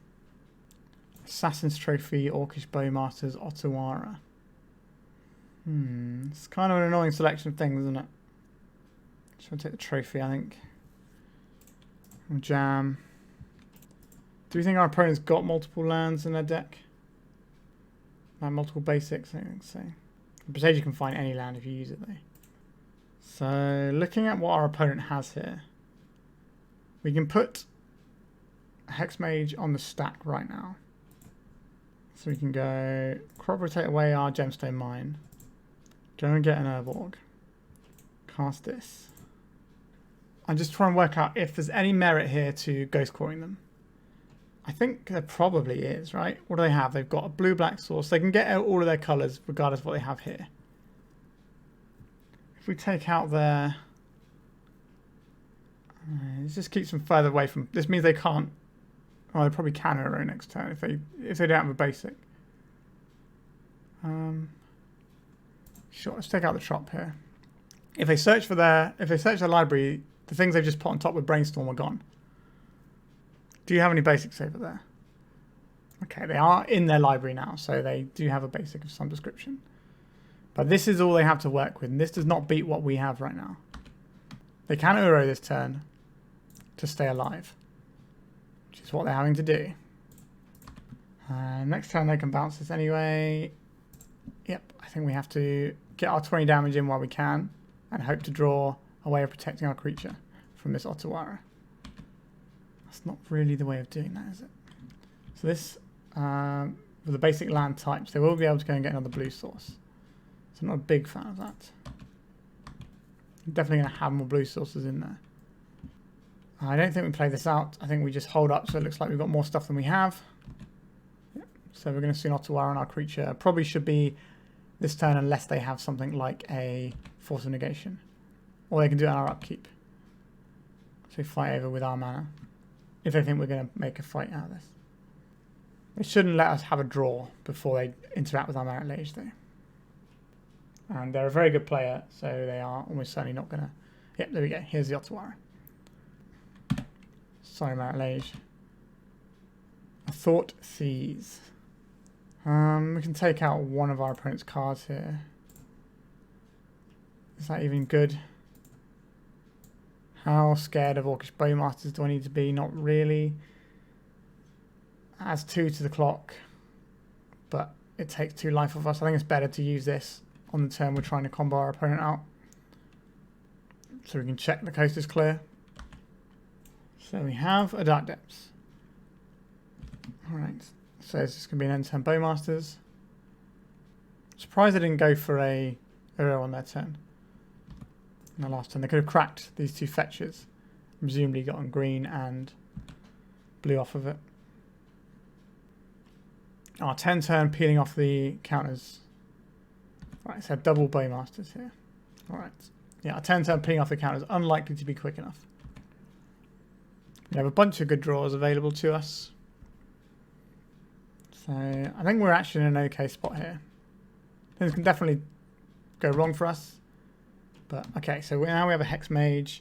Assassin's Trophy, Orcish Bowmasters, Otawara. It's kind of an annoying selection of things, isn't it? Just want to take the trophy, I think. We'll jam. Do we think our opponent's got multiple lands in their deck? Like multiple basics? I don't think so. Boseiju can find any land if you use it though. So looking at what our opponent has here, we can put a Hexmage on the stack right now. So we can go crop rotate away our Gemstone Mine. Go and get an Urborg. Cast this. I'm just trying to work out if there's any merit here to ghost coring them. I think there probably is, right? What do they have? They've got a blue-black source. They can get out all of their colours regardless of what they have here. If we take out their... it just keeps them further away from... This means they can't... Oh, they probably can arrow next turn if they don't have a basic. Sure, let's take out the Trop here. If they search their library, the things they've just put on top with Brainstorm are gone. Do you have any basics over there? Okay, they are in their library now, so they do have a basic of some description. But this is all they have to work with, and this does not beat what we have right now. They can Uro this turn to stay alive, which is what they're having to do. Next turn they can bounce this anyway. Yep, I think we have to get our 20 damage in while we can, and hope to draw a way of protecting our creature from this Otawara. That's not really the way of doing that, is it? So this, with the basic land types, they will be able to go and get another blue source. So I'm not a big fan of that. I'm definitely going to have more blue sources in there. I don't think we play this out. I think we just hold up so it looks like we've got more stuff than we have. Yeah. So we're going to see an Otawara on our creature. Probably should be this turn unless they have something like a Force of Negation. Or they can do it on our upkeep. So we fight over with our mana. If they think we're going to make a fight out of this. They shouldn't let us have a draw before they interact with our Merit Lage though. And they're a very good player, so they are almost certainly not going to... Yep, there we go. Here's the Otawara. Sorry, Merit Lage. A Thoughtseize. We can take out one of our opponent's cards here. Is that even good? How scared of Orcish Bowmasters do I need to be? Not really. Adds 2 to the clock, but it takes 2 life of us. I think it's better to use this on the turn we're trying to combo our opponent out. So we can check the coast is clear. So we have a Dark Depths. Alright, so this is going to be an end turn Bowmasters. Surprised they didn't go for a Uro on their turn. In the last turn, they could have cracked these 2 fetches. Presumably gotten green and blue off of it. Our 10 turn peeling off the counters. Right, so double Bowmasters here. Alright. Yeah, our 10 turn peeling off the counters unlikely to be quick enough. We have a bunch of good draws available to us. So I think we're actually in an okay spot here. Things can definitely go wrong for us. But okay, so now we have a Hexmage.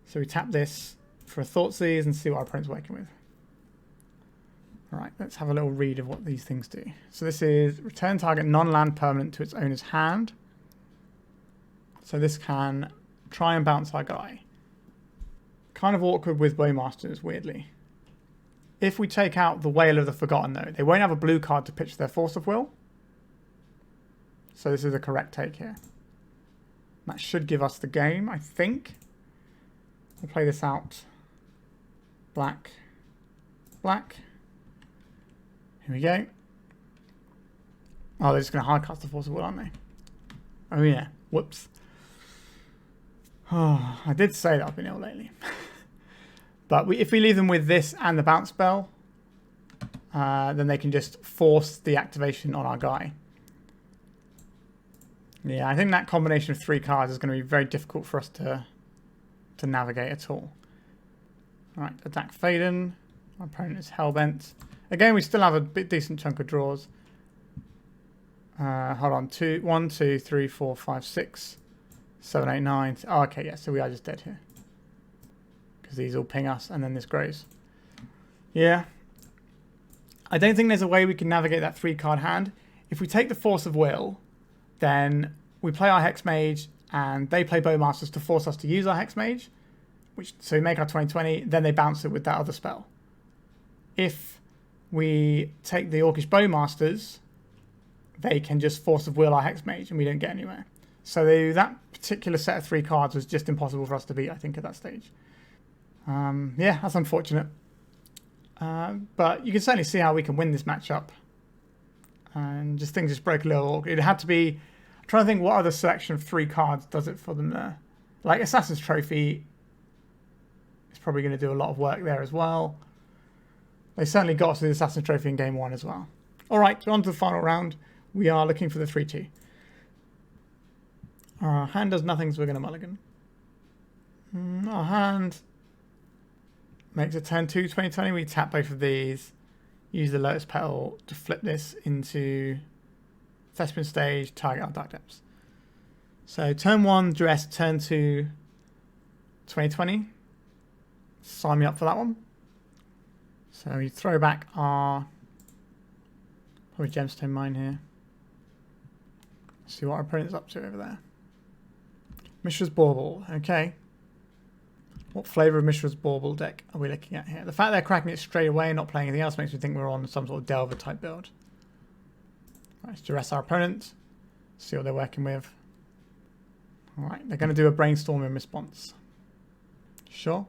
So we tap this for a Thoughtseize and see what our opponent's working with. Alright, let's have a little read of what these things do. So this is return target non-land permanent to its owner's hand. So this can try and bounce our guy. Kind of awkward with Bowmasters, weirdly. If we take out the Whale of the Forgotten, though, they won't have a blue card to pitch their Force of Will. So this is a correct take here. That should give us the game, I think. We'll play this out. Black. Black. Here we go. Oh, they're just going to hardcast the Force of Will, aren't they? Oh, yeah. Whoops. Oh, I did say that I've been ill lately. But if we leave them with this and the bounce spell, then they can just force the activation on our guy. Yeah, I think that combination of 3 cards is going to be very difficult for us to navigate at all. Alright, attack Faden. Our opponent is Hellbent. Again, we still have a bit decent chunk of draws. Hold on, 1, 2, 3, 4, 5, 6, 7, 8, 9. Oh, okay, yeah, so we are just dead here. Because these all ping us, and then this grows. Yeah. I don't think there's a way we can navigate that 3-card hand. If we take the Force of Will, then we play our Hexmage, and they play Bowmasters to force us to use our Hexmage. So we make our 20/20, then they bounce it with that other spell. If we take the Orcish Bowmasters, they can just Force of Will our Hexmage, and we don't get anywhere. So that particular set of 3 cards was just impossible for us to beat, I think, at that stage. Yeah, that's unfortunate. But you can certainly see how we can win this matchup. And just things just broke a little. It had to be... I'm trying to think what other selection of 3 cards does it for them there. Like Assassin's Trophy is probably going to do a lot of work there as well. They certainly got us to the Assassin's Trophy in Game 1 as well. Alright, so on to the final round. We are looking for the 3-2. Our hand does nothing, so we're going to mulligan. Our hand makes a turn 2, 20/20. We tap both of these. Use the Lotus Petal to flip this into Thespian stage, target our Dark Depths. So turn 1, Duress, turn 2, 20/20. Sign me up for that one. So we throw back our probably Gemstone Mine here. See what our opponent's up to over there. Mishra's Bauble, okay. What flavour of Mishra's Bauble deck are we looking at here? The fact they're cracking it straight away and not playing anything else makes me think we're on some sort of Delver type build. Right, let's Duress our opponent. See what they're working with. Alright, they're going to do a Brainstorm in response. Sure,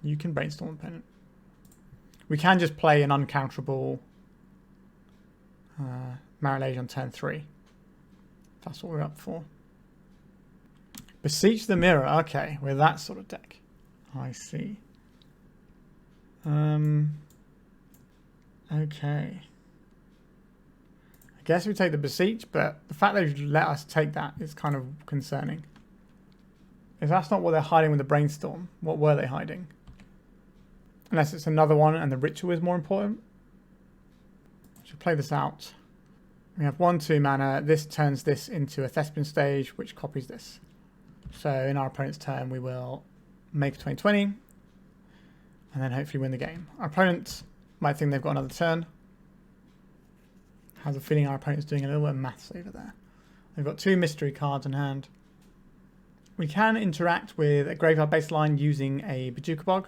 you can Brainstorm, opponent. We can just play an uncounterable Marilage on turn 3. That's what we're up for. Beseech the Mirror. Okay, we're that sort of deck. I see. Okay. I guess we take the Beseech, but the fact they've let us take that is kind of concerning. If that's not what they're hiding with the Brainstorm, what were they hiding? Unless it's another one and the Ritual is more important. Should play this out. We have 1/2 mana. This turns this into a Thespian stage, which copies this. So in our opponent's turn, we will make a 20/20 and then hopefully win the game. Our opponent might think they've got another turn. has a feeling our opponent's doing a little bit of maths over there. They've got 2 mystery cards in hand. We can interact with a graveyard baseline using a Bojuka Bog.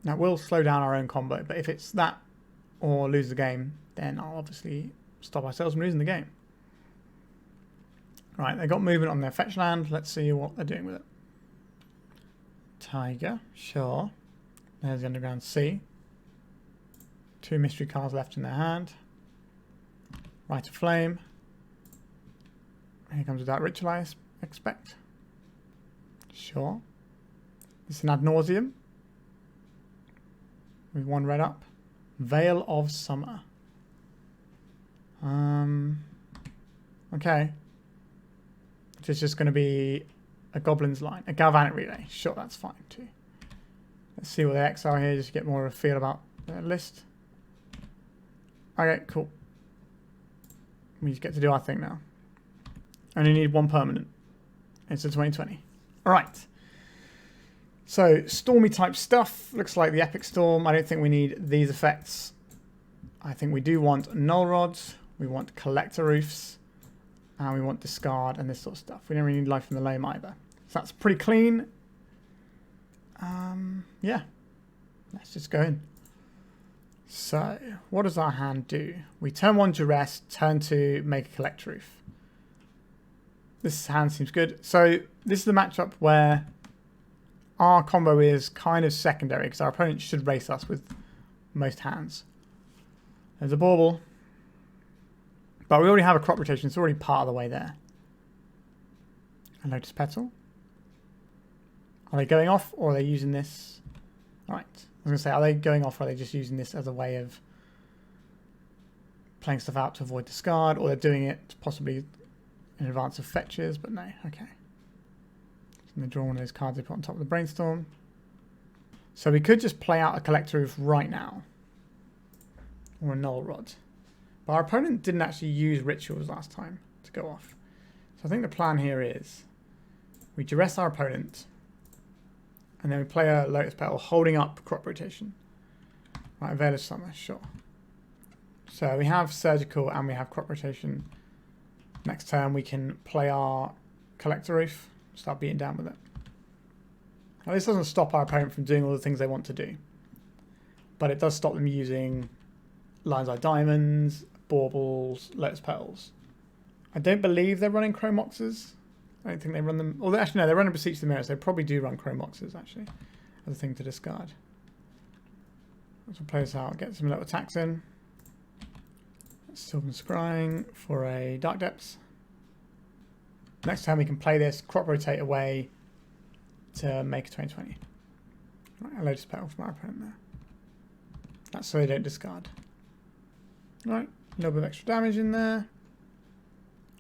That will slow down our own combo, but if it's that or lose the game, then I'll obviously stop ourselves from losing the game. Right, they got movement on their fetch land. Let's see what they're doing with it. Tiger, sure. There's the Underground Sea. 2 mystery cards left in their hand. Rite of Flame. Here comes with that Ritual, I expect. Sure. It's an Ad Nauseam. With 1 red up. Veil of Summer. Okay. It's just going to be a Goblin's Line. A Galvanic Relay. Sure, that's fine too. Let's see what the X are here, just to get more of a feel about their list. Okay, cool. We just get to do our thing now. Only need 1 permanent. It's a 2020. Alright. So, stormy type stuff. Looks like the Epic Storm. I don't think we need these effects. I think we do want Null Rods. We want Collector Ouphes. And we want Discard and this sort of stuff. We don't really need Life from the Loam either. So that's pretty clean. Yeah. Let's just go in. So, what does our hand do? We turn 1 Duress, turn 2 make a Collector Ouphe. This hand seems good. So, this is the matchup where our combo is kind of secondary because our opponent should race us with most hands. There's a Bauble. But we already have a crop rotation, it's already part of the way there. A Lotus Petal. Are they going off or are they using this? Alright. I was going to say, are they going off or are they just using this as a way of playing stuff out to avoid discard? Or they're doing it possibly in advance of fetches, but no. Okay. So they draw one of those cards they put on top of the Brainstorm. So we could just play out a Collector Ouphe right now. Or a Null Rod. But our opponent didn't actually use rituals last time to go off. So I think the plan here is we duress our opponent and then we play a Lotus Petal holding up crop rotation. Right, Veil of Summer, sure. So we have Surgical and we have crop rotation. Next turn we can play our Collector Ouphe, start beating down with it. Now this doesn't stop our opponent from doing all the things they want to do. But it does stop them using Lion's Eye Diamonds, Baubles, Lotus Petals. I don't believe they're running Chromoxes. I don't think they run them. Although, actually, no, they're running Beseech the Mirrors. They probably do run Chromoxes, actually, as a thing to discard. Let's play this out, get some little attacks in. Sylvan Scrying for a Dark Depths. Next time we can play this, crop rotate away to make a 2020. Right, a Lotus Petal from our opponent there. That's so they don't discard. Right, a little bit of extra damage in there.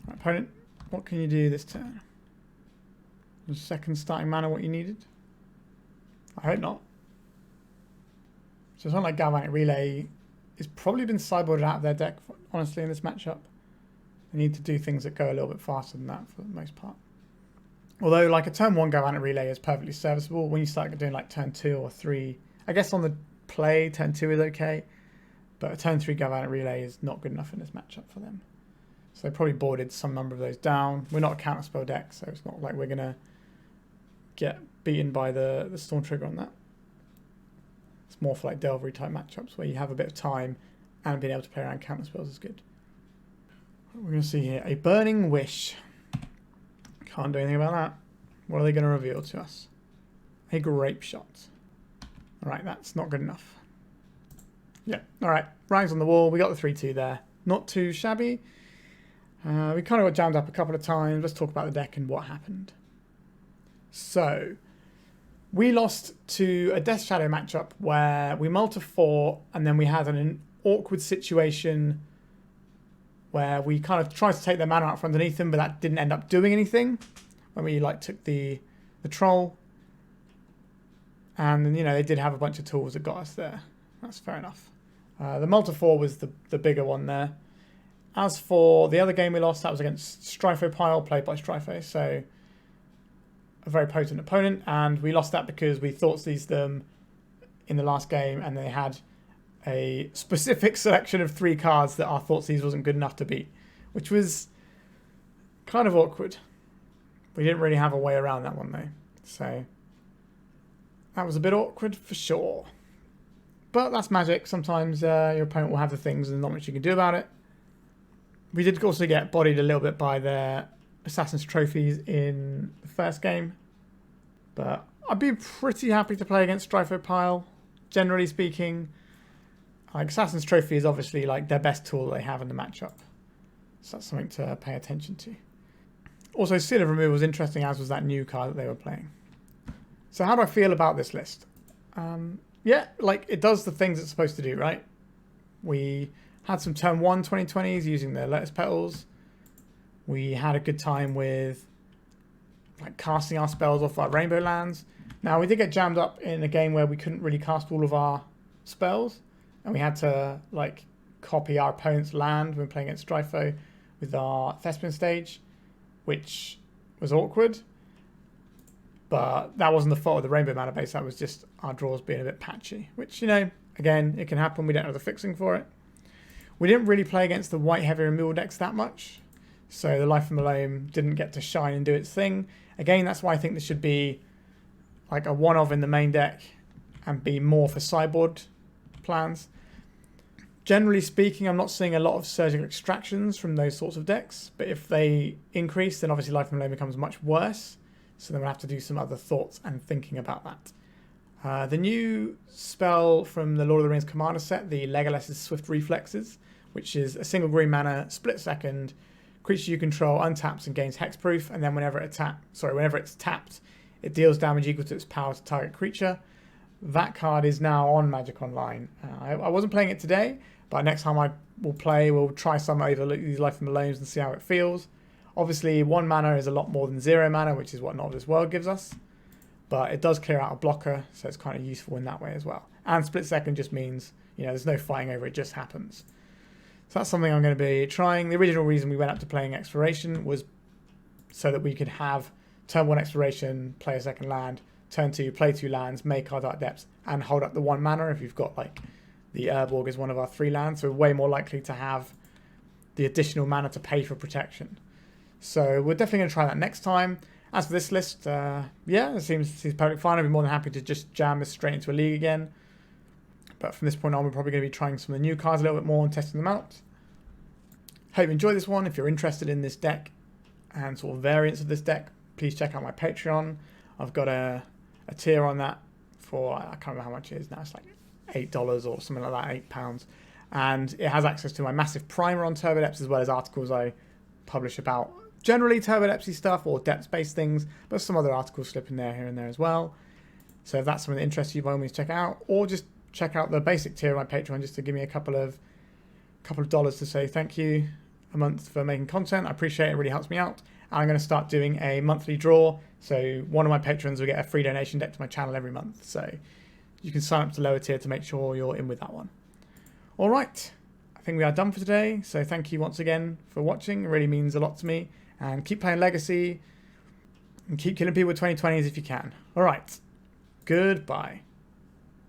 Right, opponent, what can you do this turn? Was second starting mana what you needed? I hope not. So it's not like Galvanic Relay has probably been sideboarded out of their deck, honestly, in this matchup. They need to do things that go a little bit faster than that for the most part. Although, like a turn 1 Galvanic Relay is perfectly serviceable. When you start doing like turn 2 or 3, I guess on the play, turn 2 is okay. But a turn 3 Galvanic Relay is not good enough in this matchup for them. So they probably boarded some number of those down. We're not a counterspell deck, so it's not like we're going to get beaten by the Storm Trigger on that. It's more for like Delvery type matchups where you have a bit of time and being able to play around counterspells is good. We're going to see here a Burning Wish. Can't do anything about that. What are they going to reveal to us? A Grape Shot. Alright, that's not good enough. Yeah, alright. Writings on the Wall. We got the 3-2 there. Not too shabby. We kind of got jammed up a couple of times. Let's talk about the deck and what happened. So, we lost to a Death Shadow matchup where we mulled to 4 and then we had an awkward situation where we kind of tried to take their mana out from underneath them, but that didn't end up doing anything when we like took the troll. And, you know, they did have a bunch of tools that got us there. That's fair enough. The Multi-4 was the bigger one there. As for the other game we lost, that was against Stryfopile, played by Stryfo. So, a very potent opponent. And we lost that because we Thoughtseized them in the last game and they had a specific selection of 3 cards that our Thoughtseize wasn't good enough to beat, which was kind of awkward. We didn't really have a way around that one though, so that was a bit awkward for sure. But that's Magic. Sometimes your opponent will have the things and not much you can do about it. We did also get bodied a little bit by their Assassin's Trophies in the first game, but I'd be pretty happy to play against Stryfopile, generally speaking. Like, Assassin's Trophy is obviously like their best tool they have in the matchup, so that's something to pay attention to. Also, Seal of Removal was interesting, as was that new card that they were playing. So how do I feel about this list? Yeah, like, it does the things it's supposed to do, right? We had some turn 1 2020s using the Lotus Petals. We had a good time with like casting our spells off our Rainbow lands. Now, we did get jammed up in a game where we couldn't really cast all of our spells, and we had to like copy our opponent's land when playing against Stryfo with our Thespian stage, which was awkward. But that wasn't the fault of the Rainbow mana base, that was just our draws being a bit patchy, which, you know, again, it can happen, we don't have the fixing for it. We didn't really play against the white heavy removal decks that much, so the Life from the Loam didn't get to shine and do its thing. Again, that's why I think this should be like a one-of in the main deck and be more for sideboard plans. Generally speaking, I'm not seeing a lot of surgical extractions from those sorts of decks, but if they increase, then obviously Life from the Loam becomes much worse, so then we'll have to do some other thoughts and thinking about that. The new spell from the Lord of the Rings Commander set, the Legolas' Swift Reflexes, which is a single green mana, split second, creature you control untaps and gains hexproof, and then whenever it's tapped, it deals damage equal to its power to target creature. That card is now on Magic Online. I wasn't playing it today, but next time I will play, we'll try some over these Life from the Loams and see how it feels. Obviously, 1 mana is a lot more than 0 mana, which is what Not of This World gives us. But it does clear out a blocker, so it's kind of useful in that way as well. And split second just means, you know, there's no fighting over it, just happens. So that's something I'm going to be trying. The original reason we went up to playing Exploration was so that we could have turn 1 Exploration, play a second land, turn 2, play 2 lands, make our Dark Depths, and hold up the 1 mana if you've got like the Urborg as one of our 3 lands. So we're way more likely to have the additional mana to pay for protection. So we're definitely going to try that next time. As for this list, yeah, it seems perfectly fine. I'd be more than happy to just jam this straight into a league again. But from this point on, we're probably going to be trying some of the new cards a little bit more and testing them out. Hope you enjoyed this one. If you're interested in this deck and sort of variants of this deck, please check out my Patreon. I've got a tier on that for, I can't remember how much it is now. It's like $8 or something like that, £8. And it has access to my massive primer on Turbodepths, as well as articles I publish about generally Turbodepths stuff or depth-based things, but some other articles slip in there here and there as well. So if that's something that interests you, by all means check it out, or just check out the basic tier on my Patreon just to give me a couple of dollars to say thank you a month for making content. I appreciate it, it really helps me out. And I'm going to start doing a monthly draw, so one of my patrons will get a free donation deck to my channel every month, so you can sign up to lower tier to make sure you're in with that one. All right, I think we are done for today, so thank you once again for watching. It really means a lot to me. And keep playing Legacy and keep killing people with 2020s if you can. All right, goodbye.